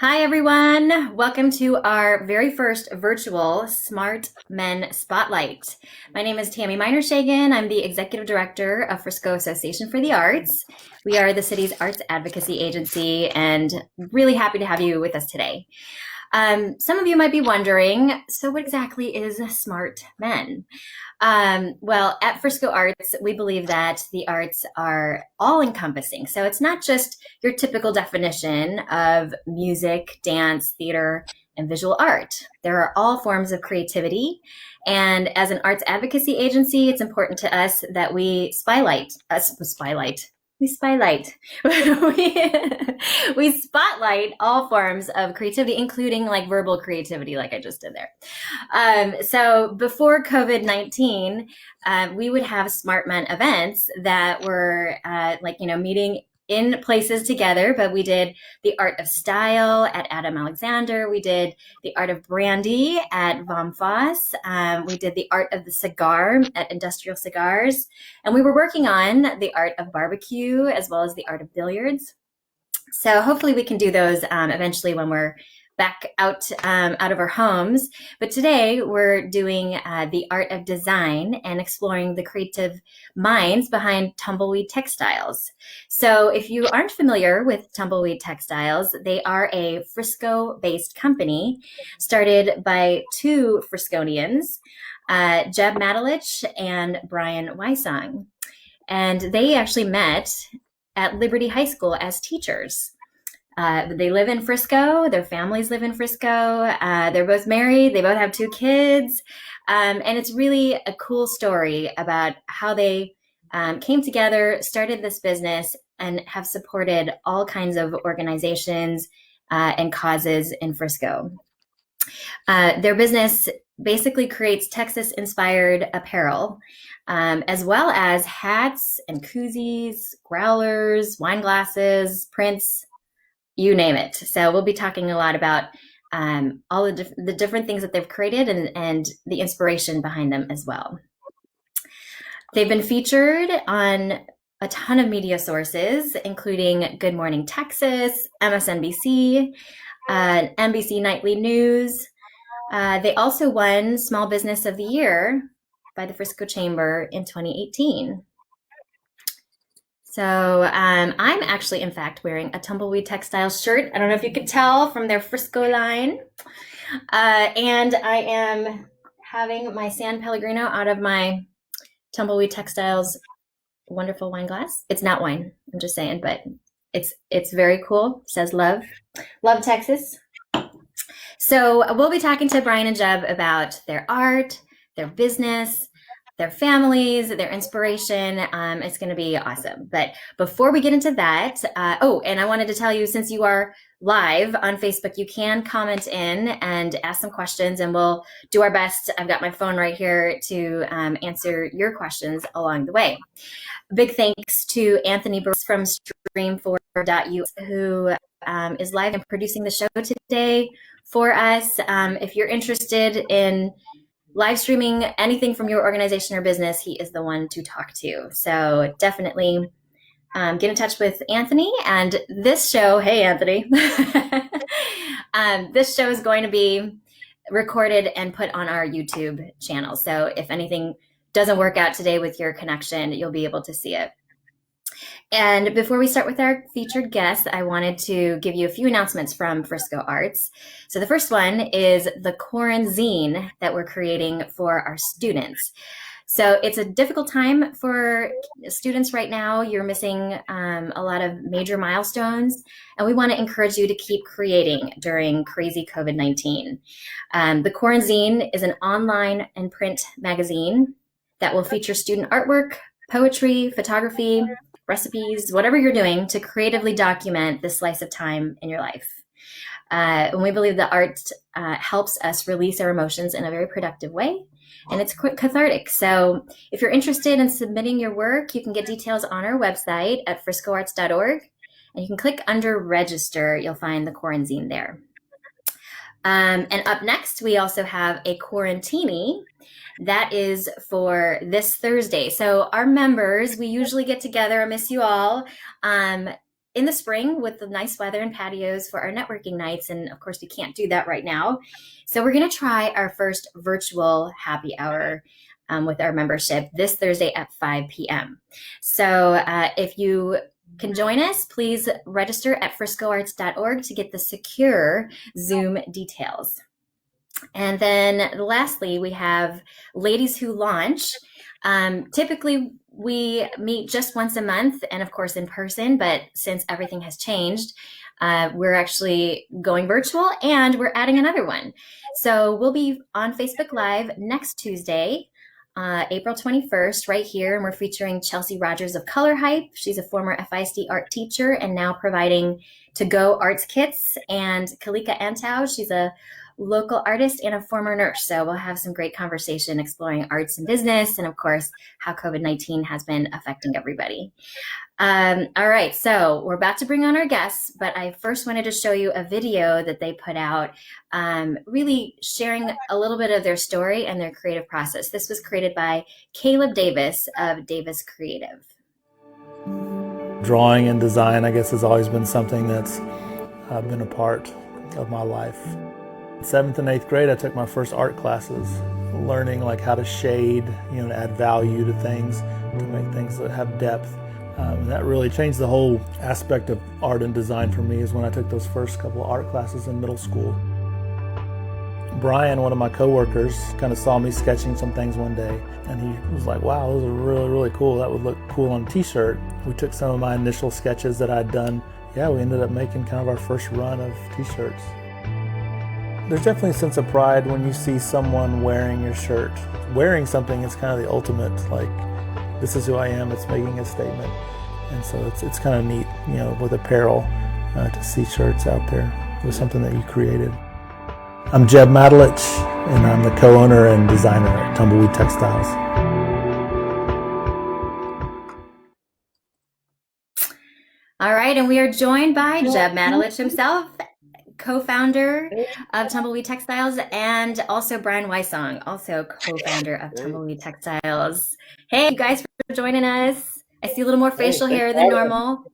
Hi, everyone. Welcome to our very first virtual SmART Men Spotlight. My name is Tammy Miner-Shagan. I'm the Executive Director of Frisco Association for the Arts. We are the city's arts advocacy agency and really happy to have you with us today. Some of you might be wondering, so what exactly is SmART Men? Well, at Frisco Arts, we believe that the arts are all-encompassing. So it's not just your typical definition of music, dance, theater, and visual art. There are all forms of creativity. And as an arts advocacy agency, it's important to us that we spotlight. We spotlight all forms of creativity, including like verbal creativity, like I just did there. So before COVID-19, we would have SmART Men events that were meeting in places together, but we did the Art of Style at Adam Alexander. We did the Art of Brandy at Vom Foss. We did the Art of the Cigar at Industrial Cigars. And we were working on the Art of Barbecue as well as the Art of Billiards. So hopefully we can do those eventually when we're back out of our homes. But today we're doing the art of design and exploring the creative minds behind Tumbleweed Texstyles. So if you aren't familiar with Tumbleweed Texstyles, they are a Frisco-based company started by two Frisconians, Jeb Matalich and Brian Wysong. And they actually met at Liberty High School as teachers. They live in Frisco. Their families live in Frisco. They're both married. They both have two kids. And it's really a cool story about how they came together, started this business, and have supported all kinds of organizations and causes in Frisco. Their business basically creates Texas-inspired apparel, as well as hats and koozies, growlers, wine glasses, prints, you name it. So we'll be talking a lot about all the different things that they've created and the inspiration behind them as well. They've been featured on a ton of media sources, including Good Morning Texas, MSNBC, NBC Nightly News. They also won Small Business of the Year by the Frisco Chamber in 2018. So I'm actually, in fact, wearing a Tumbleweed Texstyles shirt. I don't know if you could tell from their Frisco line. And I am having my San Pellegrino out of my Tumbleweed Texstyles wonderful wine glass. It's not wine, I'm just saying, but it's very cool. It says love Texas. So we'll be talking to Brian and Jeb about their art, their business, their families, their inspiration. It's going to be awesome. But before we get into that, and I wanted to tell you, since you are live on Facebook, you can comment in and ask some questions, and we'll do our best. I've got my phone right here to answer your questions along the way. Big thanks to Anthony Burks from stream4.us, who is live and producing the show today for us. If you're interested in live streaming anything from your organization or business, he is the one to talk to. So definitely get in touch with Anthony. And this show, hey, Anthony, this show is going to be recorded and put on our YouTube channel. So if anything doesn't work out today with your connection, you'll be able to see it. And before we start with our featured guest, I wanted to give you a few announcements from Frisco Arts. So the first one is the Quarantine that we're creating for our students. So it's a difficult time for students right now. You're missing a lot of major milestones, and we want to encourage you to keep creating during crazy COVID-19. The Quarantine is an online and print magazine that will feature student artwork, poetry, photography, recipes, whatever you're doing to creatively document this slice of time in your life. And we believe that art helps us release our emotions in a very productive way, and it's cathartic. So if you're interested in submitting your work, you can get details on our website at friscoarts.org, and you can click under register. You'll find the Quarantine there. And up next, we also have a Quarantini that is for this Thursday. So our members, we usually get together, I miss you all, in the spring with the nice weather and patios for our networking nights. And of course, we can't do that right now. So we're going to try our first virtual happy hour with our membership this Thursday at 5 p.m. So if you can join us, please register at friscoarts.org to get the secure Zoom details. And then lastly, we have Ladies Who Launch. Typically, we meet just once a month and, of course, in person. But since everything has changed, we're actually going virtual and we're adding another one. So we'll be on Facebook Live next Tuesday, April 21st, right here. And we're featuring Chelsea Rogers of Color Hype. She's a former FISD art teacher and now providing to-go arts kits. And Kalika Antow, she's a local artist and a former nurse. So we'll have some great conversation exploring arts and business and, of course, how COVID-19 has been affecting everybody. All right, so we're about to bring on our guests, but I first wanted to show you a video that they put out, really sharing a little bit of their story and their creative process. This was created by Caleb Davis of Davis Creative. Drawing and design, I guess, has always been something that's been a part of my life. In 7th and 8th grade, I took my first art classes, learning like how to shade, to add value to things, to make things that have depth. That really changed the whole aspect of art and design for me, is when I took those first couple of art classes in middle school. Brian, one of my coworkers, kind of saw me sketching some things one day, and he was like, wow, those are really, really cool. That would look cool on a t-shirt. We took some of my initial sketches that I'd done. Yeah, we ended up making kind of our first run of t-shirts. There's definitely a sense of pride when you see someone wearing your shirt. Wearing something is kind of the ultimate, like, this is who I am, it's making a statement. And so it's kind of neat, with apparel, to see shirts out there with something that you created. I'm Jeb Matalich, and I'm the co-owner and designer at Tumbleweed Texstyles. All right, and we are joined by Jeb Matalich himself, co-founder of Tumbleweed Texstyles, and also Brian Wysong, also co-founder of Tumbleweed Texstyles. Hey, you guys, for joining us. I see a little more facial hair than normal.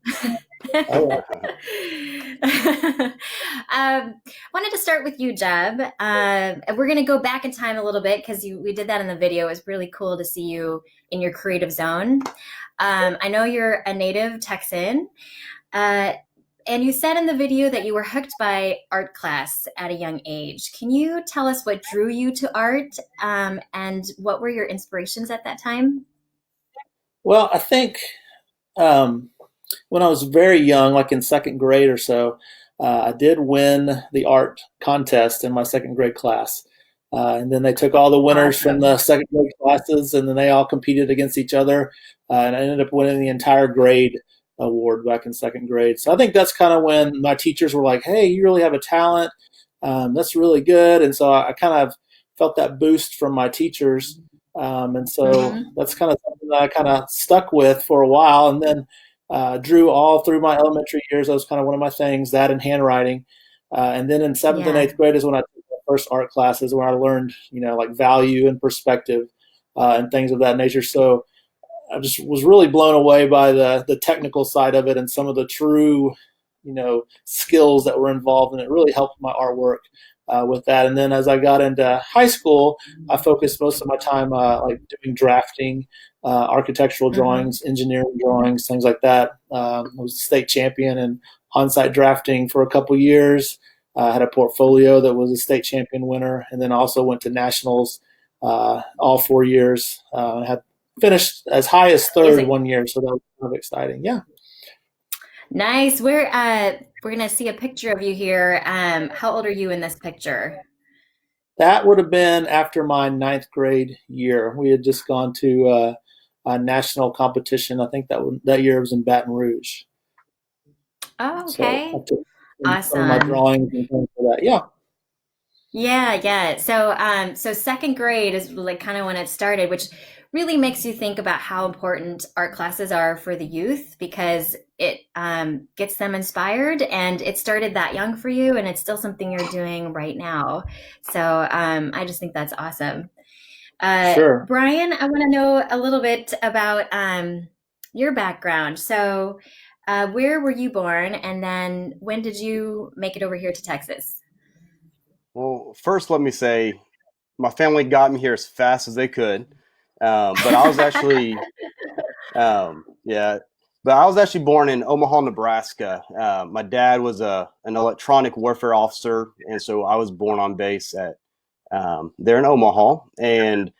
Wanted to start with you, Jeb. We're going to go back in time a little bit because we did that in the video. It was really cool to see you in your creative zone. I know you're a native Texan. And you said in the video that you were hooked by art class at a young age. Can you tell us what drew you to art, and what were your inspirations at that time? Well, I think when I was very young, like in 2nd grade or so, I did win the art contest in my 2nd grade class. And then they took all the winners from the 2nd grade classes, and then they all competed against each other. And I ended up winning the entire grade award back in 2nd grade. So I think that's kind of when my teachers were like, hey, you really have a talent. That's really good. And so I kind of felt that boost from my teachers. And so that's kind of something that I kind of stuck with for a while. And then drew all through my elementary years. That was kind of one of my things, that and handwriting. And then in 7th and 8th grade is when I took my first art classes, where I learned, like value and perspective and things of that nature. So I just was really blown away by the technical side of it and some of the true, skills that were involved, and it really helped my artwork with that. And then as I got into high school, I focused most of my time like doing drafting, architectural drawings, engineering drawings, things like that. I was a state champion in on-site drafting for a couple years. I had a portfolio that was a state champion winner, and then also went to nationals all 4 years. Had finished as high as 3rd one year, so that was kind of exciting. Yeah. Nice. We're gonna see a picture of you here. How old are you in this picture? That would have been after my 9th grade year. We had just gone to a national competition. I think that year was in Baton Rouge. Oh, okay. So Awesome. my drawings and things like that. Yeah. Yeah. So 2nd grade is like kind of when it started, which really makes you think about how important art classes are for the youth, because it gets them inspired, and it started that young for you, and it's still something you're doing right now. So I just think that's awesome. Sure. Brian, I want to know a little bit about your background. So Where were you born, and then when did you make it over here to Texas? Well, first, let me say my family got me here as fast as they could. But I was actually, yeah, but I was actually born in Omaha, Nebraska. My dad was an electronic warfare officer, and so I was born on base at there in Omaha. And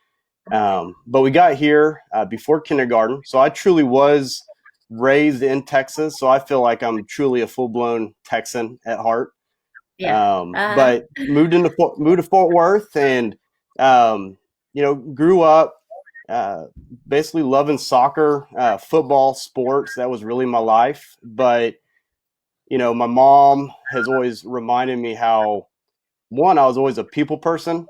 but we got here before kindergarten, so I truly was raised in Texas. So I feel like I'm truly a full blown Texan at heart. Yeah. But moved to Fort Worth and grew up uh, basically loving soccer, football, sports. That was really my life. But my mom has always reminded me how one, I was always a people person,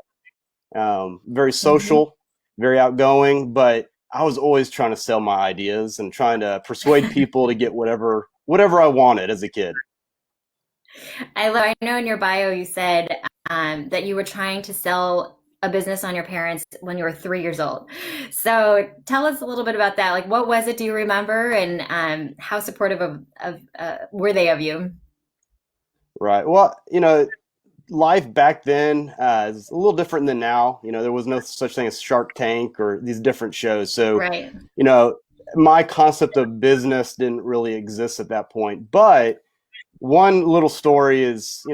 very Mhm. social, very outgoing, but I was always trying to sell my ideas and trying to persuade people to get whatever I wanted as a kid. I know in your bio you said that you were trying to sell a business on your parents when you were 3 years old. So tell us a little bit about that. Like, what was it? Do you remember? And how supportive of were they of you? Right. Well, life back then is a little different than now. There was no such thing as Shark Tank or these different shows. So, Right. you know, my concept of business didn't really exist at that point. But one little story is,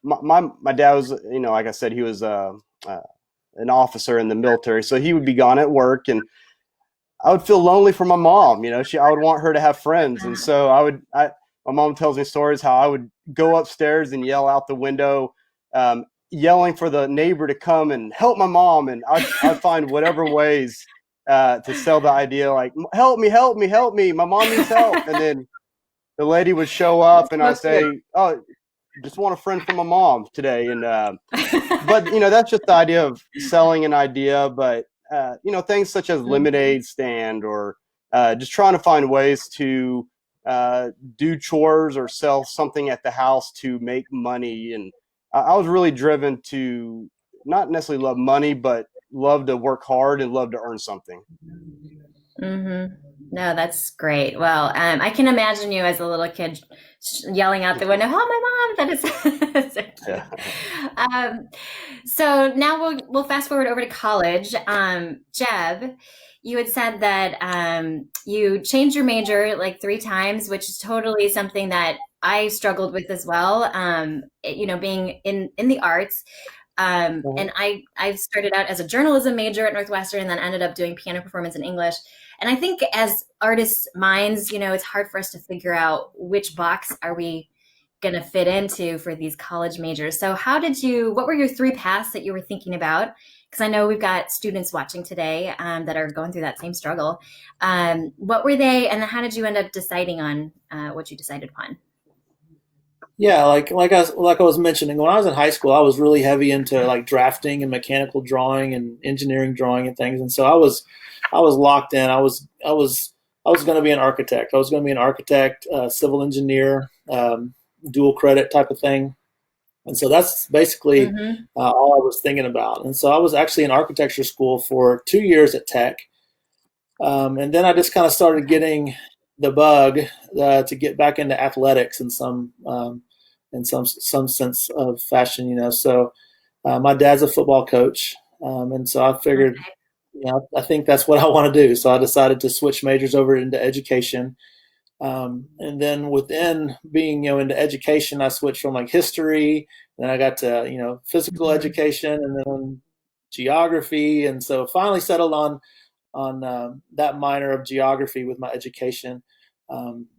my dad was, like I said, he was uh, an officer in the military, so he would be gone at work, and I would feel lonely for my mom. I would want her to have friends, and so my mom tells me stories how I would go upstairs and yell out the window, yelling for the neighbor to come and help my mom, and I'd find whatever ways to sell the idea, like help me, help me, help me, my mom needs help, and then the lady would show That's up, and I so cute. say, oh, just want a friend from my mom today, and but that's just the idea of selling an idea. But things such as Mhm. lemonade stand or just trying to find ways to do chores or sell something at the house to make money. And I was really driven to not necessarily love money, but love to work hard and love to earn something. Mm-hmm. No, that's great. Well, I can imagine you as a little kid yelling out the window, "Oh, my mom!" That is that's so cute. Yeah. Um, so now we'll fast forward over to college. Jeb, you had said that you changed your major like 3 times, which is totally something that I struggled with as well. Being in the arts. And I started out as a journalism major at Northwestern and then ended up doing piano performance in English. And I think as artists' minds, it's hard for us to figure out which box are we going to fit into for these college majors. So what were your 3 paths that you were thinking about? Because I know we've got students watching today that are going through that same struggle. What were they, and how did you end up deciding on what you decided upon? Yeah, like I was mentioning, when I was in high school, I was really heavy into like drafting and mechanical drawing and engineering drawing and things, and so I was locked in. I was going to be an architect. I was going to be an architect, civil engineer, dual credit type of thing, and so that's basically Mm-hmm. all I was thinking about. And so I was actually in architecture school for 2 years at Tech, and then I just kind of started Okay. getting the bug to get back into athletics in some sense of fashion, So my dad's a football coach, and so I figured, Okay. I think that's what I want to do. So I decided to switch majors over into education, and then within being into education, I switched from like history, then I got to physical Mhm. education, and then geography, and so finally settled on that minor of geography with my education.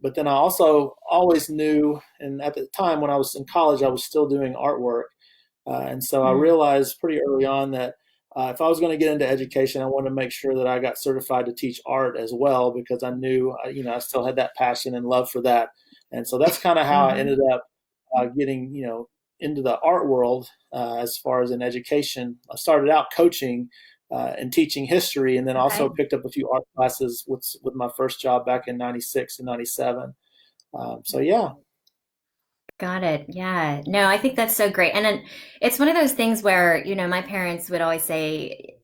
But then I also always knew, and at the time when I was in college, I was still doing artwork. And so I Mm. realized pretty early on that if I was going to get into education, I wanted to make sure that I got certified to teach art as well, because I knew, I still had that passion and love for that. And so that's kind of how I ended Mhm. up getting, into the art world as far as in education. I started out coaching and teaching history, and then also Okay. picked up a few art classes with my first job back in '96 and '97. So yeah. Got it. Yeah. No, I think that's so great. And then it's one of those things where, my parents would always say,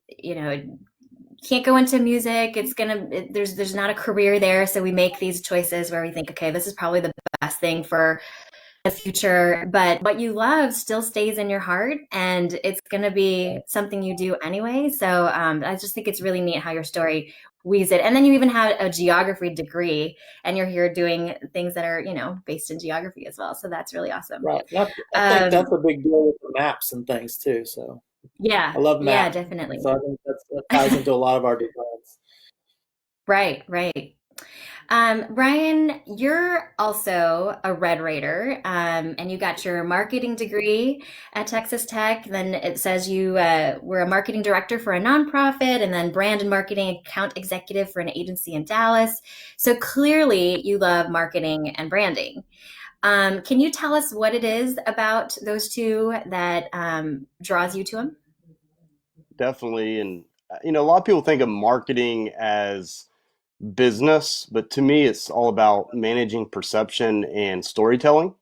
can't go into music. There's not a career there. So we make these choices where we think, okay, this is probably the best thing for the future, but what you love still stays in your heart and it's going to be something you do anyway. So I just think it's really neat how your story weaves it. And then you even have a geography degree and you're here doing things that are, based in geography as well. So that's really awesome. Right. I think Um, that's a big deal with the maps and things too. So yeah, I love yeah, maps. definitely. So I think that ties into a lot of our designs. Right, right. Brian, you're also a Red Raider, and you got your marketing degree at Texas Tech. Then it says you were a marketing director for a nonprofit, and then brand and marketing account executive for an agency in Dallas. So clearly, you love marketing and branding. Can you tell us what it is about those two that draws you to them? Definitely. And, a lot of people think of marketing as business, but to me, it's all about managing perception and storytelling.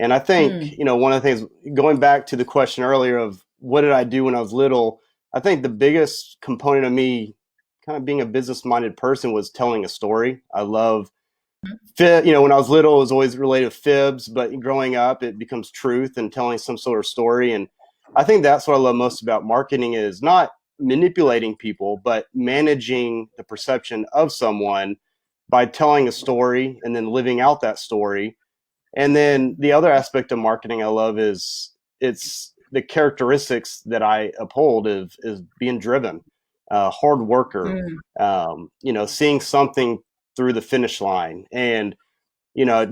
And I think, Mm, one of the things, going back to the question earlier of what did I do when I was little, I think the biggest component of me kind of being a business minded person was telling a story. I love when I was little, it was always related to fibs, but growing up, it becomes truth and telling some sort of story. And I think that's what I love most about marketing is not manipulating people, but managing the perception of someone by telling a story and then living out that story. And then the other aspect of marketing I love is it's the characteristics that I uphold is being driven, hard worker, mm, seeing something through the finish line. And,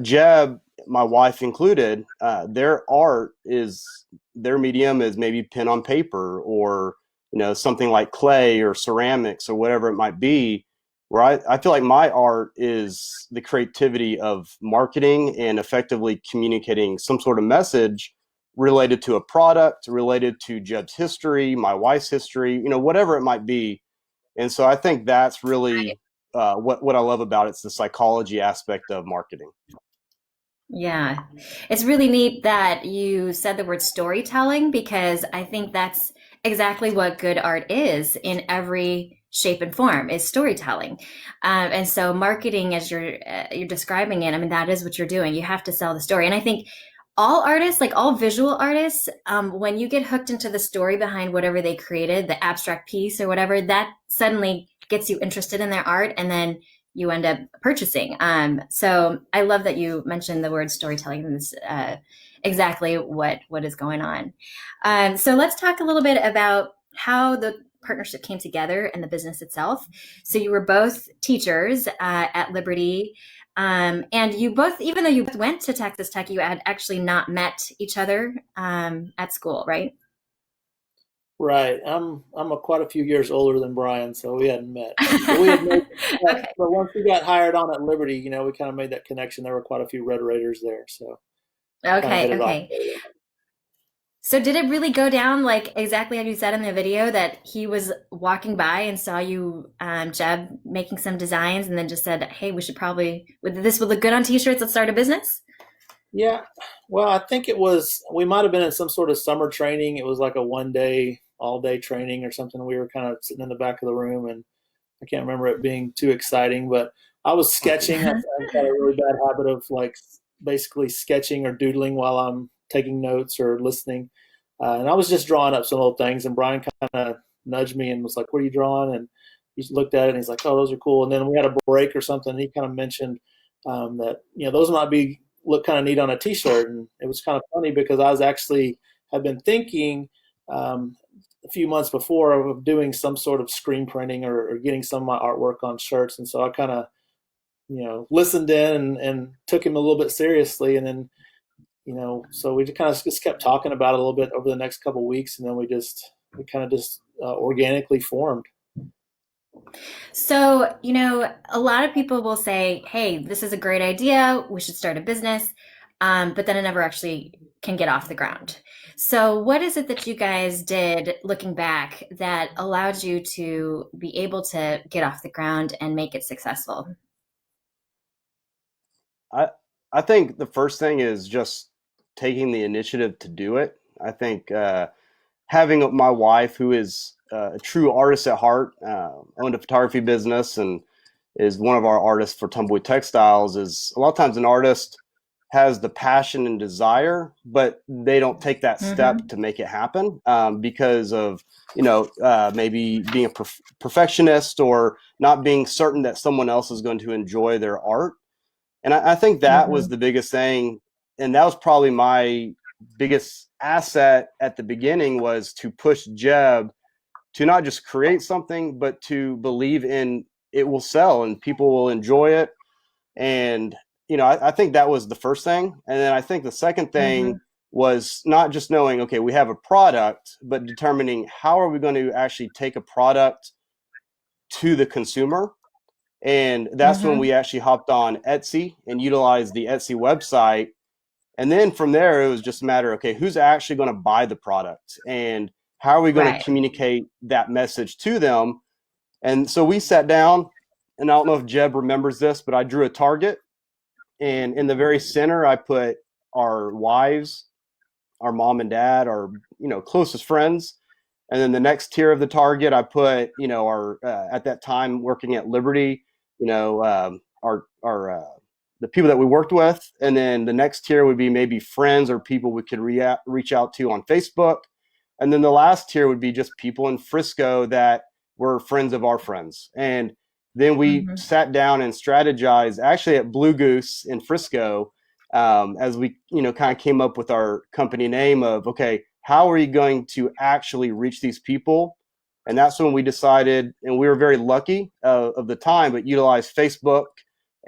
Jeb, my wife included, their medium is maybe pen on paper or, something like clay or ceramics or whatever it might be where I feel like my art is the creativity of marketing and effectively communicating some sort of message related to a product, related to Jeb's history, my wife's history, whatever it might be. And so I think that's really what I love about it. It's the psychology aspect of marketing. yeah. It's really neat that you said the word storytelling because I think that's exactly what good art is in every shape and form is storytelling. And so marketing as you're describing it, I mean that is what you're doing. You have to sell the story. And I think all artists, like all visual artists, when you get hooked into the story behind whatever they created, the abstract piece or whatever, that suddenly gets you interested in their art and then you end up purchasing. So I love that you mentioned the word storytelling. Is exactly what is going on. So let's talk a little bit about how the partnership came together and the business itself. So you were both teachers at Liberty. And you both, even though you both went to Texas Tech, you had actually not met each other at school, right? Right. I'm quite a few years older than Brian, so we hadn't met. But we had made Okay. but once we got hired on at Liberty, we kind of made that connection. There were quite a few Red Raiders there, so kind of Okay. hit it off. Okay. So did it really go down like exactly as you said in the video that he was walking by and saw you, Jeb, making some designs and then just said, "Hey, we should probably this would look good on t-shirts. Let's start a business." Yeah. Well, I think we might have been in some sort of summer training. It was like a one day, all day training or something. We were kind of sitting in the back of the room and I can't remember it being too exciting, but I was sketching. I've got a really bad habit of like basically sketching or doodling while I'm taking notes or listening. And I was just drawing up some little things, and Brian kind of nudged me and was like, "What are you drawing?" And he looked at it and he's like, "Oh, those are cool." And then we had a break or something. And he kind of mentioned that those might be look kind of neat on a T-shirt, and it was kind of funny because I was actually had been thinking um, a few months before of doing some sort of screen printing or getting some of my artwork on shirts, and so I kind of listened in and took him a little bit seriously, and then so we kind of just kept talking about it a little bit over the next couple of weeks, and then we kind of just organically formed. So, a lot of people will say, "Hey, this is a great idea. We should start a business." But then it never actually can get off the ground. So, what is it that you guys did looking back that allowed you to be able to get off the ground and make it successful? I I think the first thing is just taking the initiative to do it. I think having my wife, who is a true artist at heart, owned a photography business and is one of our artists for Tumbleweed Texstyles, is a lot of times an artist has the passion and desire, but they don't take that step to make it happen because of, maybe being a perfectionist or not being certain that someone else is going to enjoy their art. And I think that was the biggest thing. And that was probably my biggest asset at the beginning, was to push Jeb to not just create something, but to believe in it will sell and people will enjoy it. And, I think that was the first thing. And then I think the second thing was not just knowing, okay, we have a product, but determining how are we going to actually take a product to the consumer. And that's when we actually hopped on Etsy and utilized the Etsy website. And then from there, it was just a matter, okay, who's actually going to buy the product and how are we going to communicate that message to them? And so we sat down, and I don't know if Jeb remembers this, but I drew a target. And in the very center, I put our wives, our mom and dad, our closest friends. And then the next tier of the target, I put our at that time working at Liberty, our the people that we worked with. And then the next tier would be maybe friends or people we could reach out to on Facebook. And then the last tier would be just people in Frisco that were friends of our friends. And then we sat down and strategized actually at Blue Goose in Frisco as we, kind of came up with our company name of, okay, how are you going to actually reach these people? And that's when we decided, and we were very lucky of the time, but utilized Facebook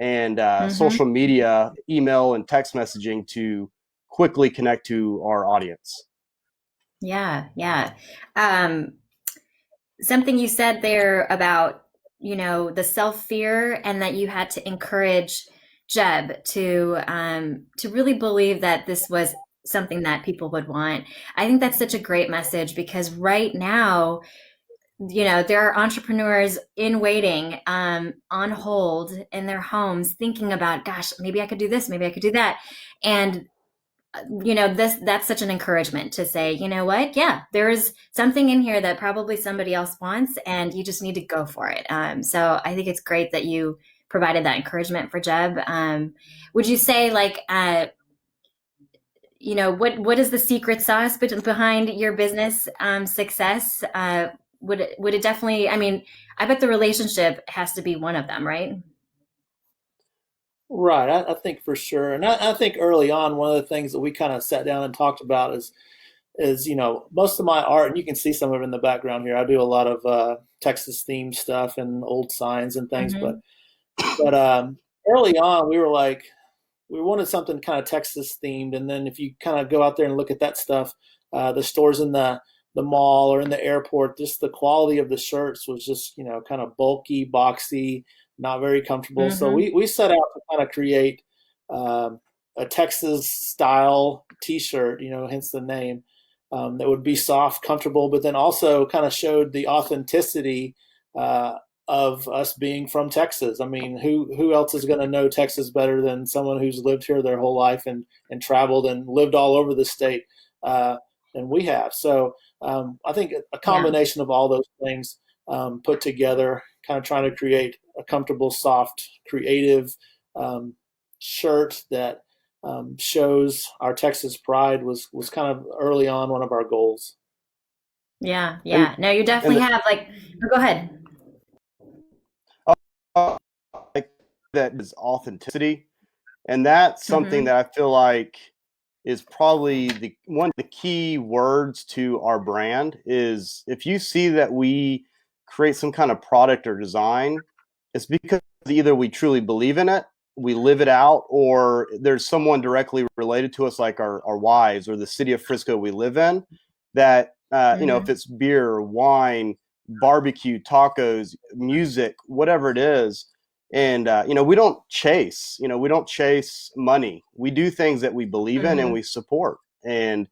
and social media, email and text messaging to quickly connect to our audience. Yeah. Something you said there about, the self-fear, and that you had to encourage Jeb to really believe that this was something that people would want. I think that's such a great message, because right now, there are entrepreneurs in waiting, on hold in their homes, thinking about, gosh, maybe I could do this, maybe I could do that. And that's such an encouragement to say, you know what? Yeah, there's something in here that probably somebody else wants, and you just need to go for it. So I think it's great that you provided that encouragement for Jeb. Would you say, like, what is the secret sauce behind your business success? Would it definitely? I mean, I bet the relationship has to be one of them, right? Right, I think for sure, and I think early on, one of the things that we kind of sat down and talked about is most of my art, and you can see some of it in the background here. I do a lot of Texas themed stuff and old signs and things, but early on, we were like, we wanted something kind of Texas themed, and then if you kind of go out there and look at that stuff, the stores in the mall or in the airport, just the quality of the shirts was just kind of bulky, boxy, not very comfortable. So we set out to kind of create a Texas style T-shirt, hence the name, that would be soft, comfortable, but then also kind of showed the authenticity of us being from Texas. I mean, who else is going to know Texas better than someone who's lived here their whole life and traveled and lived all over the state than we have. So I think a combination of all those things put together, kind of trying to create a comfortable, soft, creative shirt that shows our Texas pride was kind of early on one of our goals. Yeah. No, you definitely have, like, go ahead. That is authenticity. And that's something that I feel like is probably one of the key words to our brand. Is if you see that we create some kind of product or design, it's because either we truly believe in it, we live it out, or there's someone directly related to us, like our wives or the city of Frisco we live in, that if it's beer, wine, barbecue, tacos, music, whatever it is. And we don't chase money. We do things that we believe in and we support. And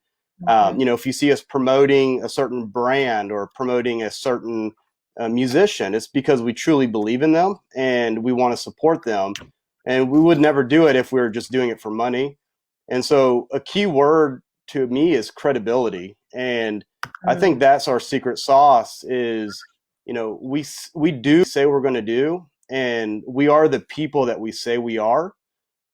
if you see us promoting a certain brand or promoting a certain musician, it's because we truly believe in them and we want to support them. And we would never do it if we were just doing it for money. And so a key word to me is credibility. And I think that's our secret sauce is, we do say we're going to do, and we are the people that we say we are.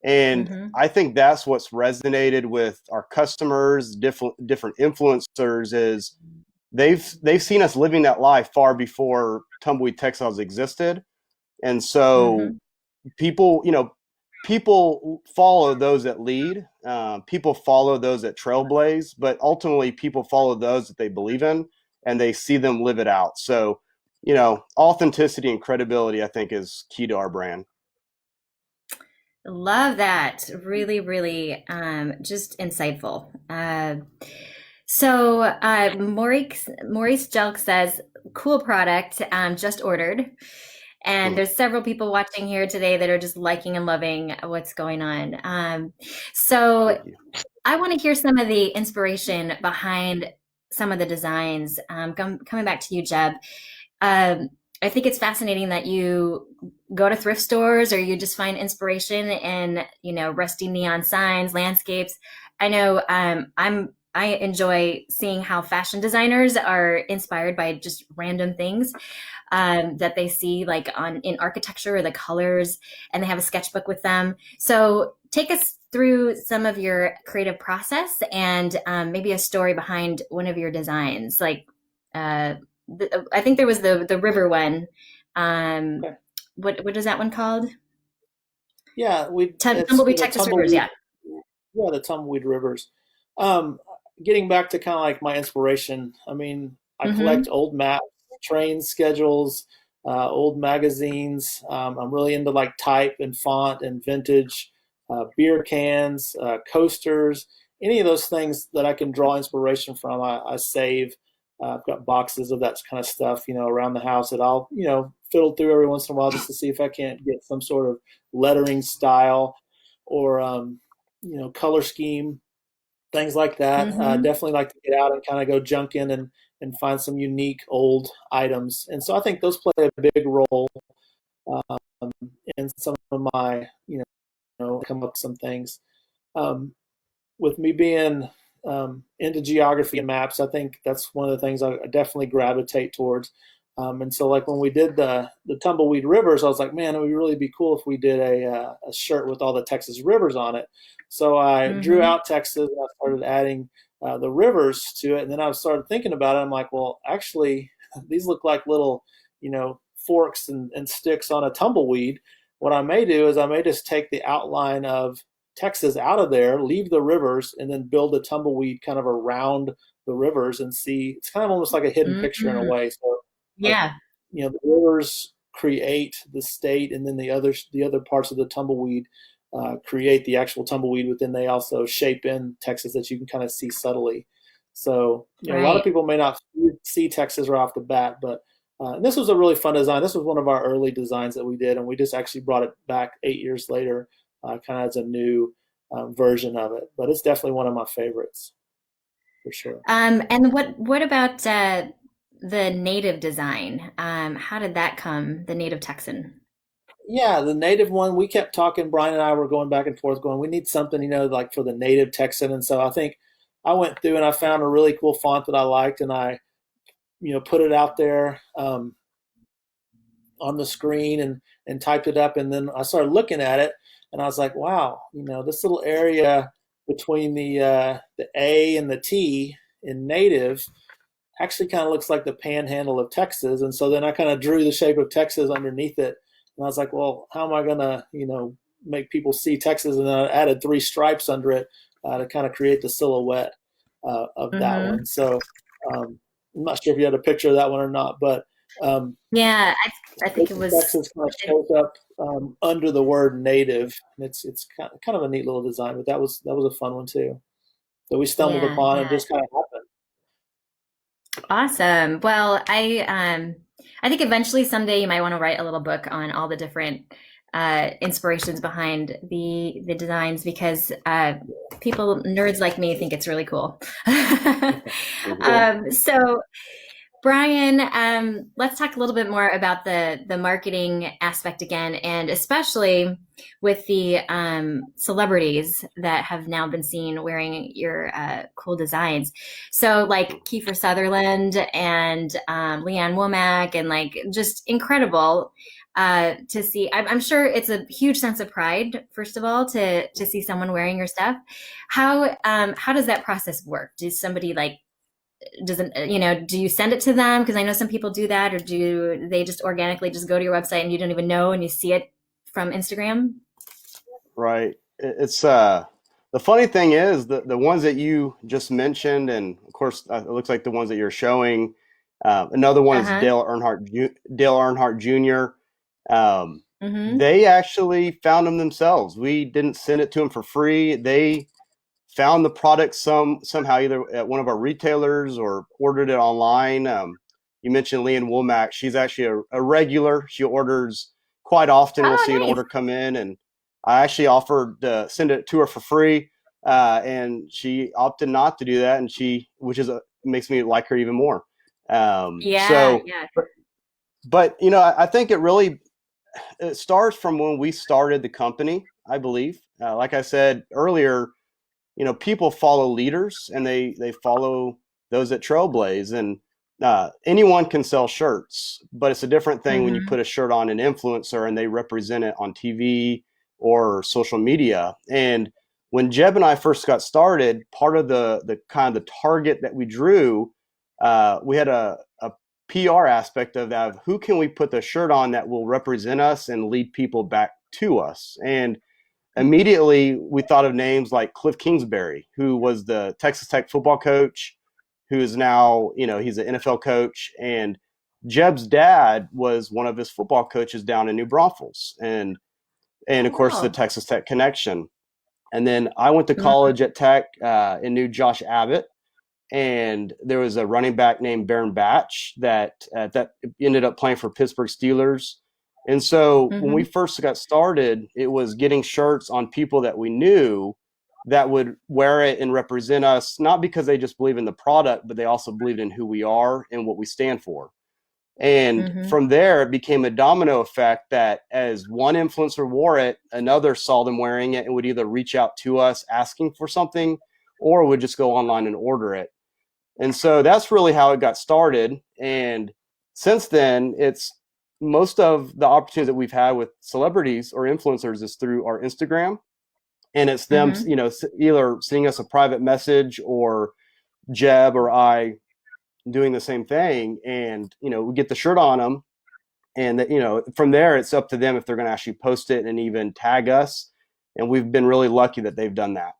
And I think that's what's resonated with our customers, different influencers, is they've seen us living that life far before Tumbleweed Textiles existed. And so people, people follow those that lead, people follow those that trailblaze, but ultimately people follow those that they believe in and they see them live it out. So, authenticity and credibility, I think, is key to our brand. Love that. Really, really just insightful. So Maurice Jelk says, cool product, just ordered. And there's several people watching here today that are just liking and loving what's going on. So I want to hear some of the inspiration behind some of the designs. Coming back to you, Jeb. I think it's fascinating that you go to thrift stores or you just find inspiration in, rusty neon signs, landscapes. I know I enjoy seeing how fashion designers are inspired by just random things that they see like in architecture or the colors, and they have a sketchbook with them. So take us through some of your creative process and maybe a story behind one of your designs. Like I think there was the river one. Okay. What is that one called? Yeah, Tumbleweed Texas Rivers. Yeah, the Tumbleweed Rivers. Getting back to kind of like my inspiration. I mean, I collect old maps, train schedules, old magazines. I'm really into like type and font and vintage, beer cans, coasters, any of those things that I can draw inspiration from. I save. I've got boxes of that kind of stuff, around the house that I'll, fiddle through every once in a while just to see if I can't get some sort of lettering style or, color scheme, things like that. Definitely like to get out and kind of go junk in and find some unique old items. And so I think those play a big role in some of my, come up with some things. With me being into geography and maps, I think that's one of the things I definitely gravitate towards. And so like when we did the Tumbleweed Rivers, I was like, man, it would really be cool if we did a shirt with all the Texas rivers on it. So I drew out Texas and I started adding the rivers to it. And then I started thinking about it. I'm like, well, actually, these look like little, forks and sticks on a tumbleweed. What I may do is I may just take the outline of Texas out of there, leave the rivers, and then build a tumbleweed kind of around the rivers and see. It's kind of almost like a hidden picture in a way. So yeah, the rivers create the state, and then the other parts of the tumbleweed create the actual tumbleweed, but then they also shape in Texas that you can kind of see subtly. So a lot of people may not see Texas right off the bat, but and this was a really fun design. This was one of our early designs that we did, and we just actually brought it back 8 years later, kind of as a new version of it. But it's definitely one of my favorites, for sure. And what about the native design? How did that come? The native Texan. Yeah, the native one. We kept talking. Brian and I were going back and forth, going, we need something, like for the native Texan. And so I think I went through and I found a really cool font that I liked, and I put it out there on the screen and typed it up. And then I started looking at it and I was like, wow, this little area between the A and the T in native actually kind of looks like the panhandle of Texas. And so then I kind of drew the shape of Texas underneath it. And I was like, well, how am I going to, make people see Texas? And then I added 3 stripes under it to kind of create the silhouette of that one. So I'm not sure if you had a picture of that one or not, but yeah, I think it was. Texas kind of shows up under the word native, and it's kind of a neat little design. But that was a fun one too that we stumbled upon and just kind of happened. Awesome. Well, I think eventually someday you might want to write a little book on all the different inspirations behind the designs, because nerds like me think it's really cool. So Brian, let's talk a little bit more about the marketing aspect again, and especially with the celebrities that have now been seen wearing your cool designs. So, like Kiefer Sutherland and Leanne Womack, and like just incredible to see. I'm sure it's a huge sense of pride, first of all, to see someone wearing your stuff. How does that process work? Does somebody like doesn't do you send it to them, because I know some people do that, or do they just organically just go to your website and you don't even know and you see it from Instagram? Right. It's the funny thing is the ones that you just mentioned, and of course it looks like the ones that you're showing. Another one is Uh-huh. Dale Earnhardt Jr. Mm-hmm. They actually found them themselves. We didn't send it to them for free. They found the product somehow, either at one of our retailers or ordered it online. You mentioned Leanne Womack. She's actually a regular. She orders quite often. We'll Oh, see an nice. order come in, and I actually offered to send it to her for free, and she opted not to do that, and which makes me like her even more. Yeah, yeah. But I think it starts from when we started the company. I believe, like I said earlier, people follow leaders, and they follow those that trailblaze, and anyone can sell shirts, but it's a different thing when you Mm-hmm. put a shirt on an influencer and they represent it on TV or social media. And when Jeb and I first got started, part of the kind of the target that we drew, we had a PR aspect of that, of who can we put the shirt on that will represent us and lead people back to us. And immediately we thought of names like Cliff Kingsbury, who was the Texas Tech football coach, who is now, he's an NFL coach. And Jeb's dad was one of his football coaches down in New Braunfels. And Oh, of course, the wow. Texas Tech connection. And then I went to Mm-hmm. college at Tech and knew Josh Abbott. And there was a running back named Baron Batch that ended up playing for Pittsburgh Steelers. And so when we Mm-hmm. first got started, it was getting shirts on people that we knew that would wear it and represent us, not because they just believe in the product, but they also believed in who we are and what we stand for. And Mm-hmm. from there, it became a domino effect that as one influencer wore it, another saw them wearing it and would either reach out to us asking for something or would just go online and order it. And so that's really how it got started. And since then, it's most of the opportunities that we've had with celebrities or influencers is through our Instagram. And it's them, Mm-hmm. either sending us a private message or Jeb or I doing the same thing. And, we get the shirt on them. And, from there, it's up to them if they're going to actually post it and even tag us. And we've been really lucky that they've done that.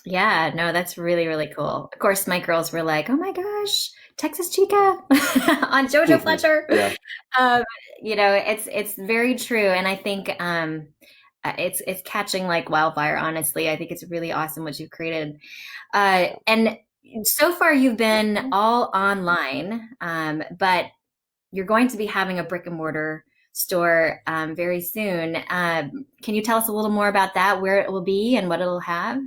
Yeah, no, that's really, really cool. Of course, my girls were like, "Oh my gosh, Texas Chica on JoJo Fletcher." Yeah. Um, it's very true, and I think it's catching like wildfire. Honestly, I think it's really awesome what you've created. And so far, you've been all online, but you're going to be having a brick and mortar store very soon. Can you tell us a little more about that, where it will be and what it'll have?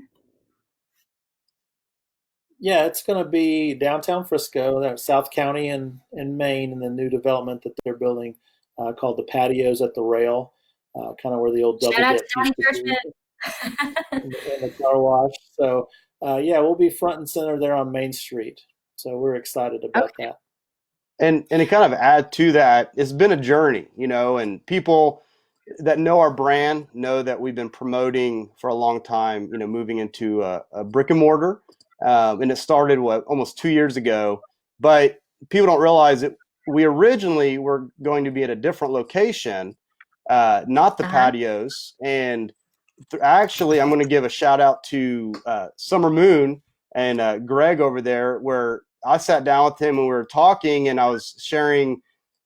Yeah, it's going to be downtown Frisco, South County in Maine, in the new development that they're building called the Patios at the Rail, kind of where the old Shout double out to dip Donnie used to be, Churchman. in the car wash. So, yeah, we'll be front and center there on Main Street. So we're excited about Okay. that. And to kind of add to that, it's been a journey, and people that know our brand know that we've been promoting for a long time, moving into a brick and mortar. And it started almost 2 years ago, but people don't realize that we originally were going to be at a different location, not the Uh-huh. patios. And actually, I'm going to give a shout out to Summer Moon and Greg over there, where I sat down with him and we were talking, and I was sharing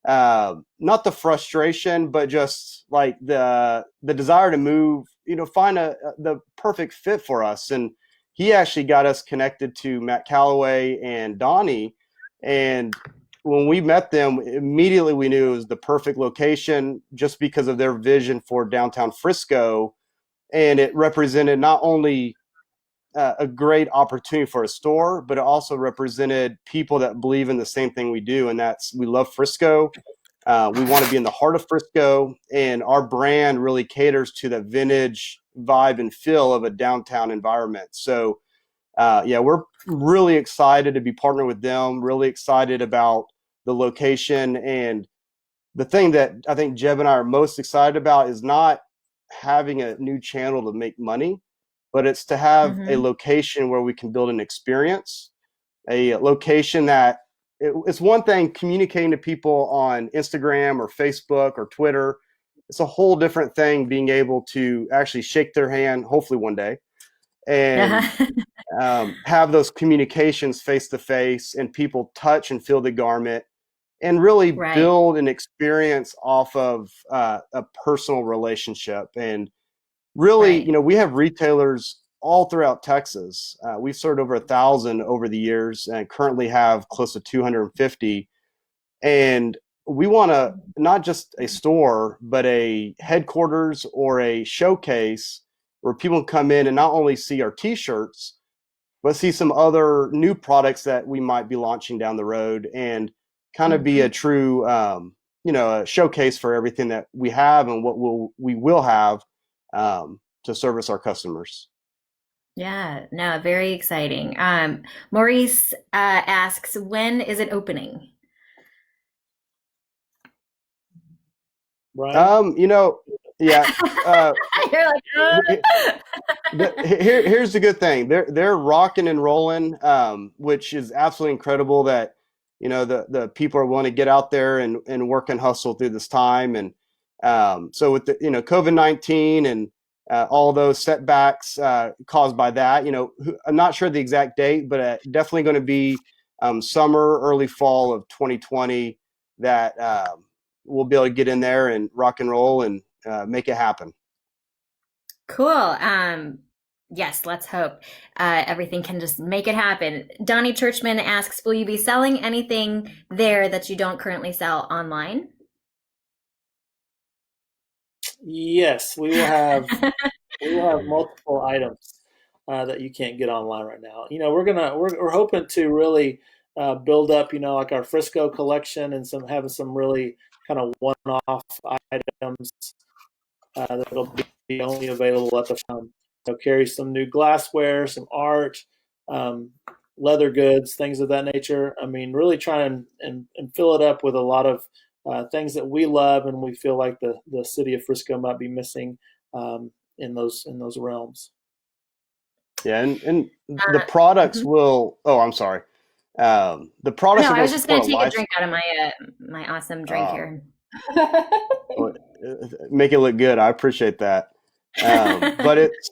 not the frustration, but just like the desire to move, find the perfect fit for us. And he actually got us connected to Matt Calloway and Donnie, and when we met them, immediately we knew it was the perfect location just because of their vision for downtown Frisco, and it represented not only a great opportunity for a store, but it also represented people that believe in the same thing we do, and that's we love Frisco. We want to be in the heart of Frisco, and our brand really caters to the vintage vibe and feel of a downtown environment. So, yeah, we're really excited to be partnering with them, really excited about the location. And the thing that I think Jeb and I are most excited about is not having a new channel to make money, but it's to have a location where we can build an experience, a location that it's one thing communicating to people on Instagram or Facebook or Twitter. It's a whole different thing being able to actually shake their hand, hopefully one day, and have those communications face to face, and people touch and feel the garment, and really Right. build an experience off of a personal relationship. And really, Right. we have retailers all throughout Texas. We've served over 1,000 over the years and currently have close to 250. And we want to not just a store, but a headquarters or a showcase where people can come in and not only see our t-shirts, but see some other new products that we might be launching down the road, and kind of be a true, a showcase for everything that we have and what we will have to service our customers. Yeah, no, very exciting. Maurice asks, when is it opening? Brian? Yeah. You're like, Here's the good thing. They're rocking and rolling, which is absolutely incredible that the people are willing to get out there and work and hustle through this time. And so with the COVID-19 and all those setbacks caused by that, I'm not sure the exact date, but definitely going to be summer, early fall of 2020 that we'll be able to get in there and rock and roll and make it happen. cool. Yes, let's hope everything can just make it happen. Donnie Churchman asks, will you be selling anything there that you don't currently sell online? Yes, we will have multiple items that you can't get online right now. We're hoping to really build up, like our Frisco collection, and having some really kind of one-off items that'll be only available at the farm. Carry some new glassware, some art, um, leather goods, things of that nature. I mean, really try and fill it up with a lot of things that we love and we feel like the city of Frisco might be missing in those realms. Yeah, and the products will. Oh, I'm sorry. The products No, are I going was to just going support to a take a life. drink out of my awesome drink Uh, here. Make it look good. I appreciate that. But it's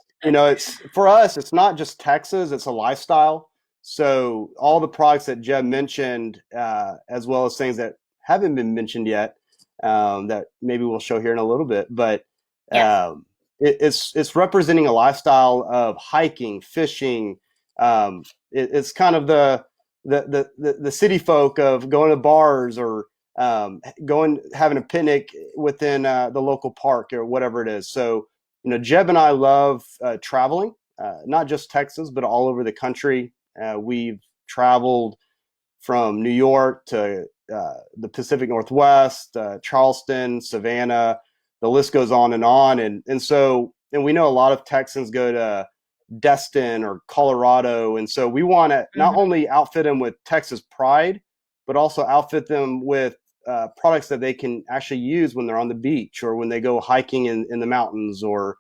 for us. It's not just Texas. It's a lifestyle. So all the products that Jeb mentioned, as well as things that haven't been mentioned yet, that maybe we'll show here in a little bit. But Yes. it's representing a lifestyle of hiking, fishing. It's kind of the city folk of going to bars or going having a picnic within the local park or whatever it is. So Jeb and I love traveling, not just Texas, but all over the country. We've traveled from New York to the Pacific Northwest, Charleston, Savannah. The list goes on, and we know a lot of Texans go to Destin or Colorado, and so we want to not only outfit them with Texas pride, but also outfit them with products that they can actually use when they're on the beach or when they go hiking in the mountains, or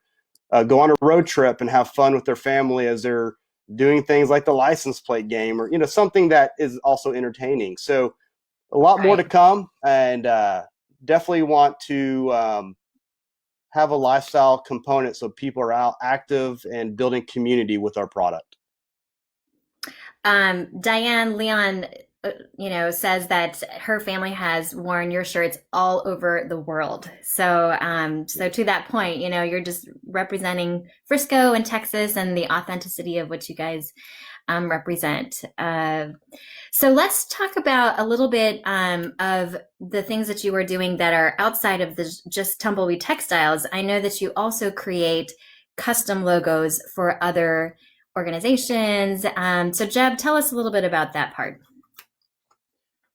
go on a road trip and have fun with their family as they're doing things like the license plate game, or something that is also entertaining. So a lot more to Right. come, and definitely want to have a lifestyle component so people are out active and building community with our product. Diane Leon, says that her family has worn your shirts all over the world. So to that point, you're just representing Frisco and Texas and the authenticity of what you guys represent. So let's talk about a little bit of the things that you are doing that are outside of just Tumbleweed Textiles. I know that you also create custom logos for other organizations. So Jeb, tell us a little bit about that part.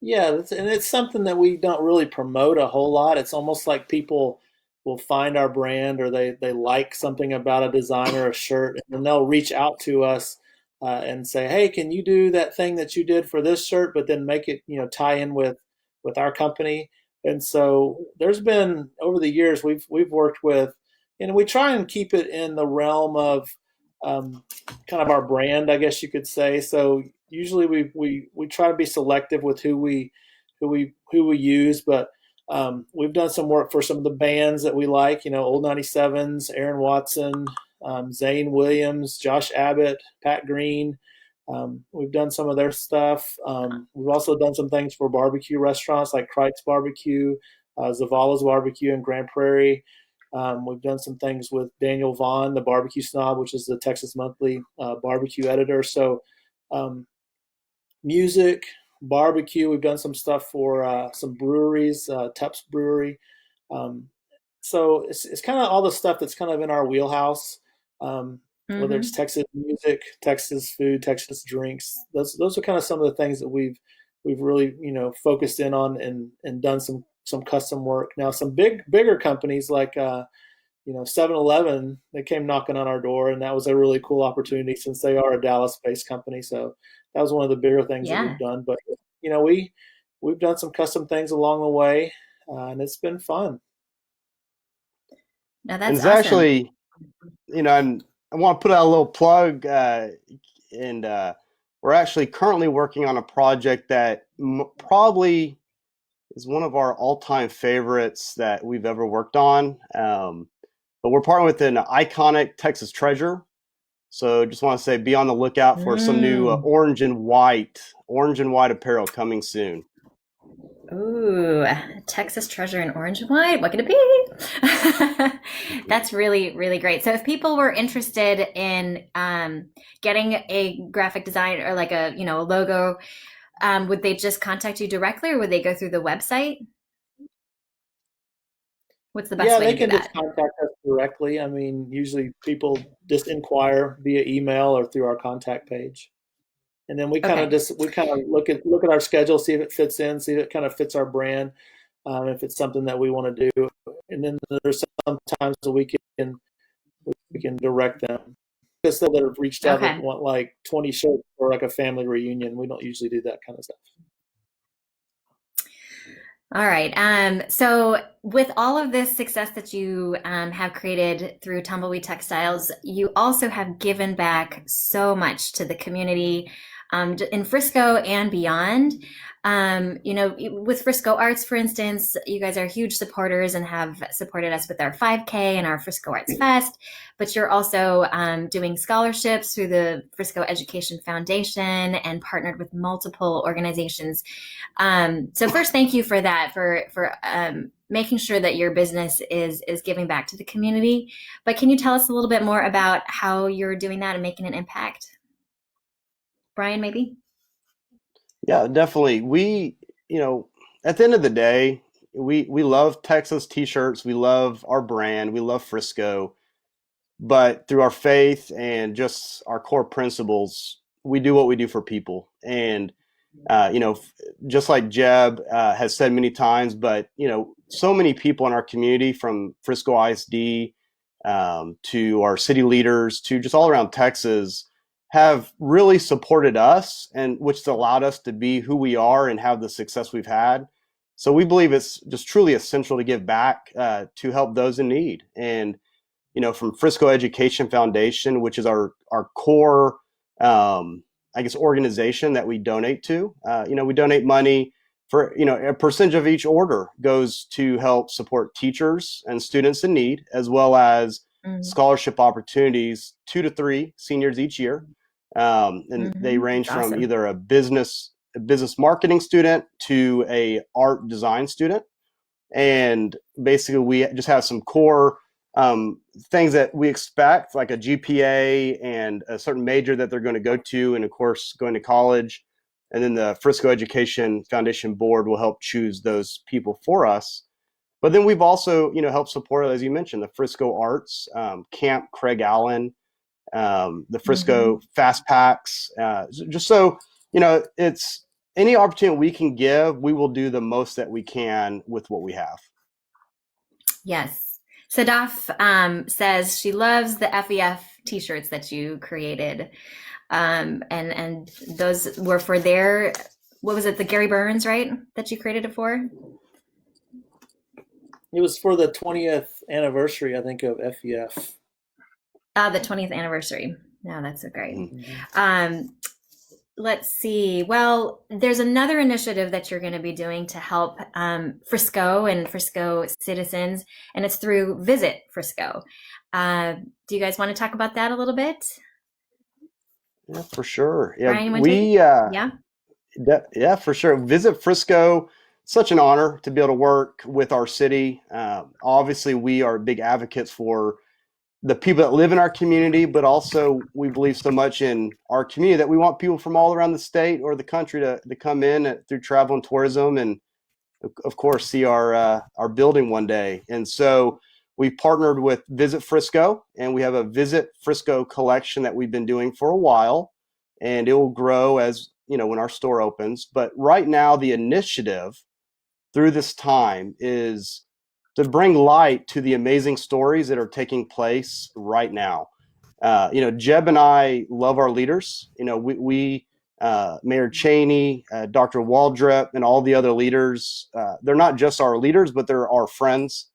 Yeah, and it's something that we don't really promote a whole lot. It's almost like people will find our brand or they like something about a design or a shirt, and then they'll reach out to us and say, "Hey, can you do that thing that you did for this shirt, but then make it, tie in with our company?" And so there's been over the years we've worked with, and we try and keep it in the realm of um, kind of our brand, I guess you could say. So usually we try to be selective with who we use, but we've done some work for some of the bands that we like. Old 97s, Aaron Watson, Zane Williams, Josh Abbott, Pat Green. We've done some of their stuff. We've also done some things for barbecue restaurants like Kreitz Barbecue, Zavala's Barbecue in Grand Prairie. We've done some things with Daniel Vaughn, the Barbecue Snob, which is the Texas Monthly barbecue editor. So um, music, barbecue. We've done some stuff for some breweries, Tups Brewery. Um, so it's kind of all the stuff that's kind of in our wheelhouse, whether it's Mm-hmm. Texas music, Texas food, Texas drinks. Those are kind of some of the things that we've really focused in on and done some custom work. Now some bigger companies like 7-Eleven, they came knocking on our door, and that was a really cool opportunity since they are a Dallas-based company. So that was one of the bigger things that we've Yeah. done. But we've done some custom things along the way, and it's been fun. No, And that's it's awesome. actually, and I want to put out a little plug, and we're actually currently working on a project that probably is one of our all-time favorites that we've ever worked on. But we're partnering with an iconic Texas treasure. So just want to say, be on the lookout for some new Mm. orange and white apparel coming soon. Ooh, Texas treasure in orange and white. What could it be? That's really, really great. So if people were interested in getting a graphic design or like a logo, would they just contact you directly or would they go through the website? What's the best Yeah, way they to do can just that? contact us directly. I mean, usually people just inquire via email or through our contact page. And then Okay. we kind of look at our schedule, see if it fits in, see if it kind of fits our brand, if it's something that we want to do. And then there's sometimes that we can direct them. Because that have reached out that Okay. want like 20 shirts for like a family reunion. We don't usually do that kind of stuff. All right. So with all of this success that you have created through Tumbleweed Textiles, you also have given back so much to the community in Frisco and beyond. With Frisco Arts, for instance, you guys are huge supporters and have supported us with our 5K and our Frisco Arts Fest. But you're also doing scholarships through the Frisco Education Foundation and partnered with multiple organizations. So first, thank you for that, for making sure that your business is giving back to the community. But can you tell us a little bit more about how you're doing that and making an impact, Brian? Maybe. Yeah, definitely. You know, at the end of the day, we love Texas t-shirts. We love our brand. We love Frisco. But through our faith and just our core principles, we do what we do for people. And just like Jeb has said many times, but so many people in our community, from Frisco ISD to our city leaders to just all around Texas, have really supported us, and which has allowed us to be who we are and have the success we've had. So we believe it's just truly essential to give back to help those in need. And from Frisco Education Foundation, which is our core, I guess, organization that we donate to. We donate money for, a percentage of each order goes to help support teachers and students in need, as well as Mm-hmm. scholarship opportunities, 2 to 3 seniors each year. And they Mm-hmm. That's range from awesome. either a business marketing student to a art design student. And basically we just have some core things that we expect, like a GPA and a certain major that they're going to go to, and of course going to college. And then the Frisco Education Foundation board will help choose those people for us. But then we've also helped support, as you mentioned, the Frisco Arts, Camp Craig Allen, the Frisco fast packs. Just so, it's any opportunity we can give, we will do the most that we can with what we have. Yes. Sadaf says she loves the FEF t-shirts that you created. And those were for their, what was it, the Gary Burns, right? That you created it for? It was for the 20th anniversary, I think, of FEF. The 20th anniversary. No, that's so great. Let's see. Well, there's another initiative that you're going to be doing to help Frisco and Frisco citizens, and it's through Visit Frisco. Do you guys want to talk about that a little bit? Yeah, for sure. Yeah, Brian, yeah, for sure. Visit Frisco. Such an honor to be able to work with our city. Obviously, we are big advocates for the people that live in our community, but also we believe so much in our community that we want people from all around the state or the country to come in through travel and tourism, and of course see our building one day. And so we partnered with Visit Frisco, and we have a Visit Frisco collection that we've been doing for a while, and it will grow as when our store opens. But right now, the initiative through this time is to bring light to the amazing stories that are taking place right now. Jeb and I love our leaders. We Mayor Cheney, Dr. Waldrep, and all the other leaders, they're not just our leaders, but they're our friends.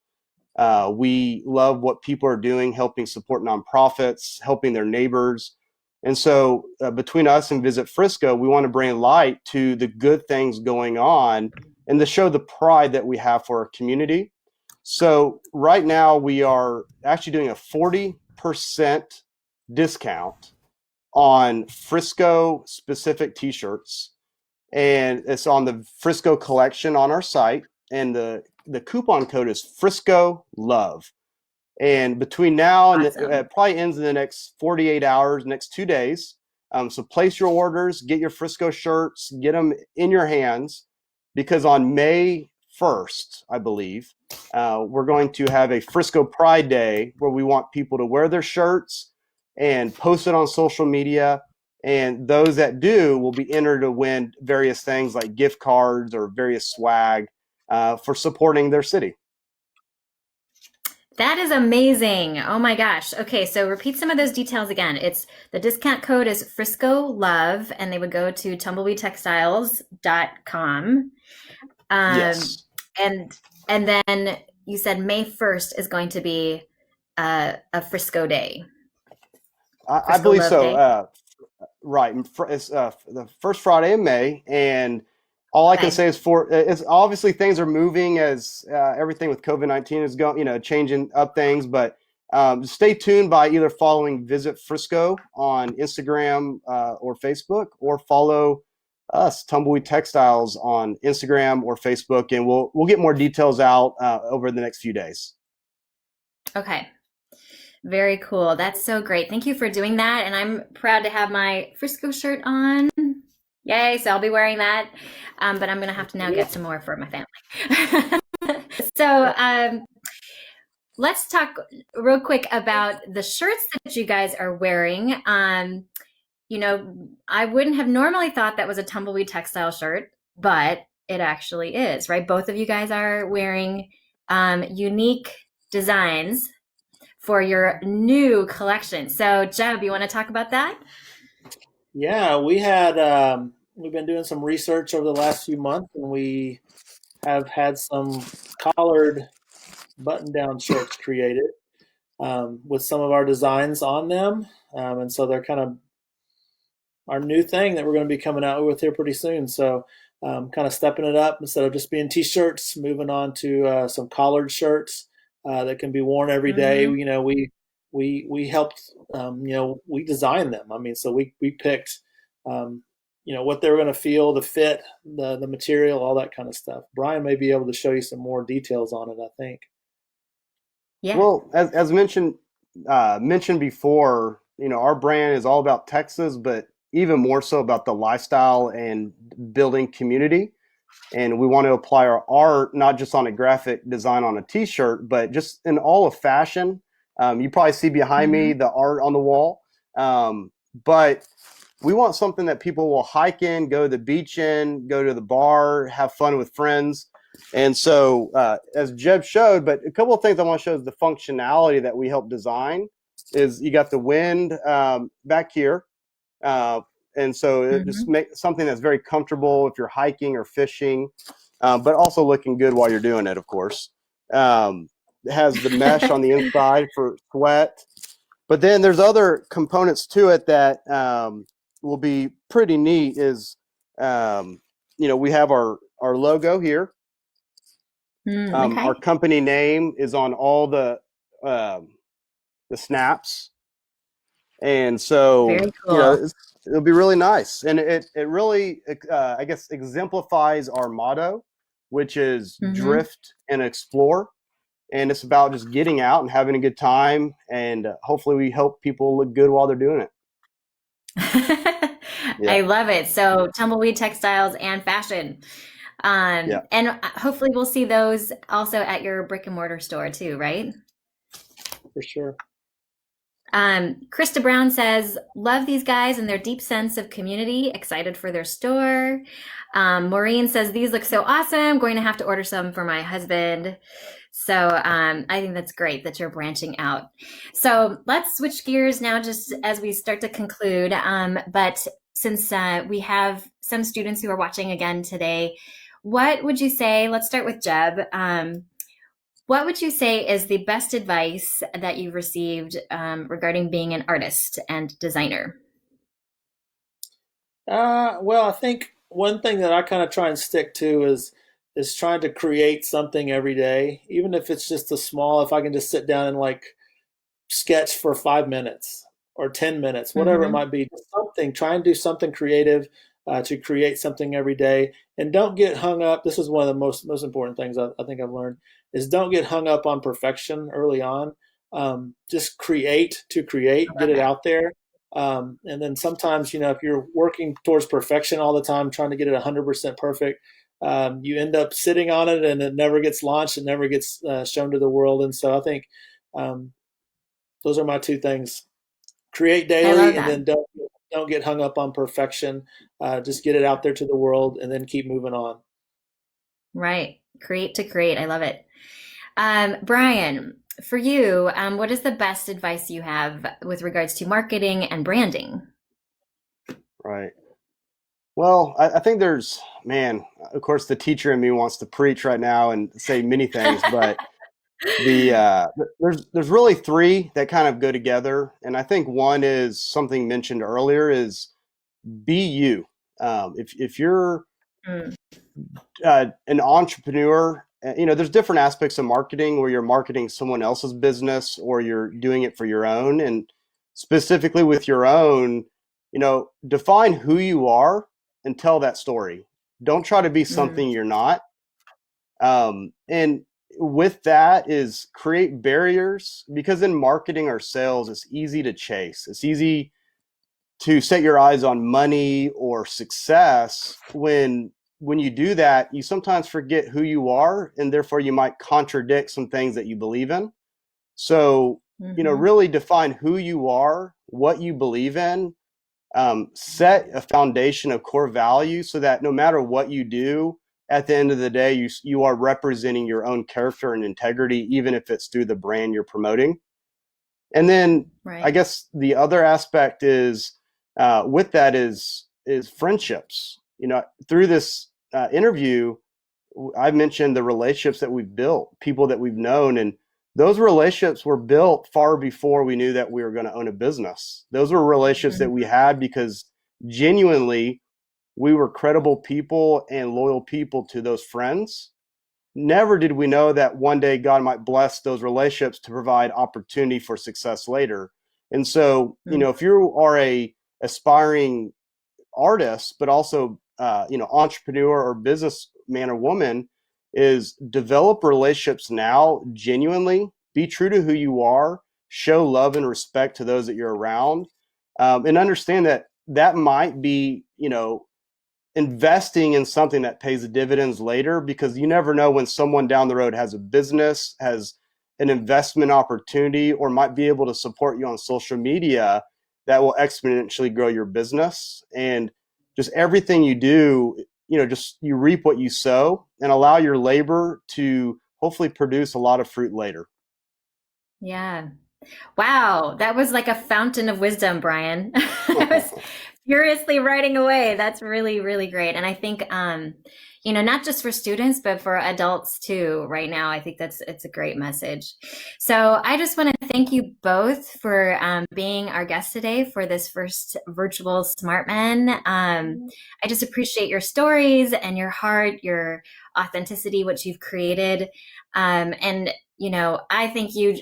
We love what people are doing, helping support nonprofits, helping their neighbors. And so between us and Visit Frisco, we want to bring light to the good things going on and to show the pride that we have for our community. So right now we are actually doing a 40% discount on Frisco specific t-shirts, and it's on the Frisco collection on our site, and the coupon code is Frisco Love. And between now and it probably ends in the next 48 hours, next 2 days. So place your orders, get your Frisco shirts, get them in your hands, because on May 1st, I believe, we're going to have a Frisco Pride Day where we want people to wear their shirts and post it on social media. And those that do will be entered to win various things like gift cards or various swag for supporting their city. That is amazing. Oh my gosh. Okay, so repeat some of those details again. It's the discount code is Frisco Love, and they would go to tumbleweedtexstyles.com. Yes. And then you said May 1st is going to be a Frisco Day. I believe so. Right. It's the first Friday in May, and all I can say is it's obviously things are moving as everything with COVID-19 is going, changing up things. But stay tuned by either following Visit Frisco on Instagram or Facebook, or follow us, Tumbleweed Texstyles, on Instagram or Facebook, and we'll get more details out over the next few days. Okay. Very cool. That's so great. Thank you for doing that. And I'm proud to have my Frisco shirt on. Yay. So I'll be wearing that. But I'm going to have to now get some more for my family. So let's talk real quick about the shirts that you guys are wearing. I wouldn't have normally thought that was a Tumbleweed Textile shirt, but it actually is, right? Both of you guys are wearing unique designs for your new collection. So Jeb, you want to talk about that? Yeah, we've been doing some research over the last few months, and we have had some collared button-down shirts created with some of our designs on them. And so they're kind of our new thing that we're going to be coming out with here pretty soon. So kind of stepping it up, instead of just being t-shirts, moving on to some collared shirts that can be worn every day. We helped, we designed them. I mean, so we picked, what they were going to feel, the fit, the material, all that kind of stuff. Brian may be able to show you some more details on it, I think. Yeah. Well, as mentioned before, our brand is all about Texas, but even more so about the lifestyle and building community. And we want to apply our art, not just on a graphic design on a t-shirt, but just in all of fashion. You probably see behind me the art on the wall. But we want something that people will hike in, go to the beach in, go to the bar, have fun with friends. And so, as Jeb showed, but a couple of things I want to show is the functionality that we help design is you got the wind back here. And so it just makes something that's very comfortable if you're hiking or fishing, but also looking good while you're doing it, of course. It has the mesh on the inside for sweat. But then there's other components to it that will be pretty neat is, we have our logo here. Okay. Our company name is on all the snaps. And so, very cool. it'll be really nice. And it really, I guess, exemplifies our motto, which is drift and explore. And it's about just getting out and having a good time. And hopefully we help people look good while they're doing it. Yeah. I love it. So Tumbleweed Textiles and fashion. And hopefully we'll see those also at your brick and mortar store too, right? For sure. Krista Brown says, love these guys and their deep sense of community. Excited for their store. Maureen says, these look so awesome. Going to have to order some for my husband. So I think that's great that you're branching out. So let's switch gears now just as we start to conclude. But since we have some students who are watching again today, what would you say, let's start with Jeb. What would you say is the best advice that you've received regarding being an artist and designer? Well, I think one thing that I kind of try and stick to is trying to create something every day, even if it's just if I can just sit down and like sketch for 5 minutes or 10 minutes, whatever it might be, something, try and do something creative to create something every day. And don't get hung up. This is one of the most important things I think I've learned is don't get hung up on perfection early on. Just create to create, get it out there. And then sometimes, if you're working towards perfection all the time, trying to get it 100% perfect, you end up sitting on it and it never gets launched. It never gets shown to the world. And so I think those are my two things. Create daily and then don't get hung up on perfection. Just get it out there to the world and then keep moving on. Right. Create to create. I love it. Brian, for you, what is the best advice you have with regards to marketing and branding? Right. Well, I think there's, of course, the teacher in me wants to preach right now and say many things, but there's really three that kind of go together. And I think one is something mentioned earlier is be you. If you're an entrepreneur, there's different aspects of marketing where you're marketing someone else's business or you're doing it for your own. And specifically with your own, define who you are and tell that story. Don't try to be something you're not. And with that is create barriers, because in marketing or sales, it's easy to chase. It's easy to set your eyes on money or success. When you do that, you sometimes forget who you are, and therefore you might contradict some things that you believe in. So, really define who you are, what you believe in, set a foundation of core values so that no matter what you do, at the end of the day, you are representing your own character and integrity, even if it's through the brand you're promoting. And then I guess the other aspect is with that is friendships. Through this interview, I mentioned the relationships that we've built, people that we've known, and those relationships were built far before we knew that we were going to own a business. Those were relationships that we had because genuinely we were credible people and loyal people to those friends. Never did we know that one day God might bless those relationships to provide opportunity for success later. And so, if you are a aspiring artist, but also, entrepreneur or businessman or woman, is develop relationships now, genuinely, be true to who you are, show love and respect to those that you're around, and understand that might be, investing in something that pays dividends later, because you never know when someone down the road has a business, has an investment opportunity, or might be able to support you on social media. that will exponentially grow your business. And just everything you do, just you reap what you sow, and allow your labor to hopefully produce a lot of fruit later. Yeah. Wow, that was like a fountain of wisdom, Brian. I was furiously writing away. That's really, really great. And I think, not just for students, but for adults too, right now, I think it's a great message. So I just want to thank you both for being our guest today for this first virtual Smart Men. I just appreciate your stories and your heart, your authenticity, what you've created. And I thank you,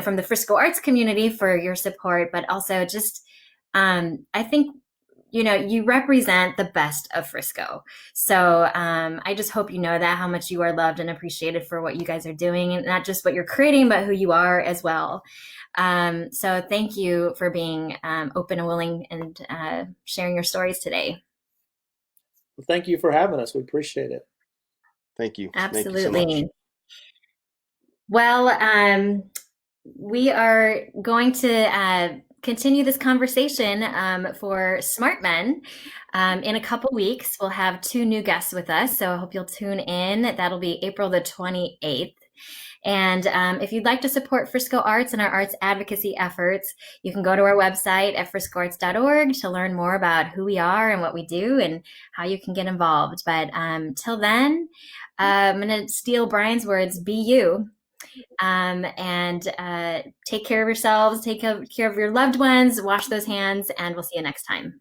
from the Frisco Arts community for your support, but also just, I think, you represent the best of Frisco. So I just hope you know that, how much you are loved and appreciated for what you guys are doing, and not just what you're creating, but who you are as well. So thank you for being open and willing and sharing your stories today. Well, thank you for having us. We appreciate it. Thank you. Absolutely. Thank you so much. Well, we are going to continue this conversation for Smart Men. In a couple weeks, we'll have 2 new guests with us, so I hope you'll tune in. That'll be April the 28th. And if you'd like to support Frisco Arts and our arts advocacy efforts, you can go to our website at friscoarts.org to learn more about who we are and what we do and how you can get involved. But till then, I'm going to steal Brian's words, be you. And take care of yourselves, take care of your loved ones, wash those hands, and we'll see you next time.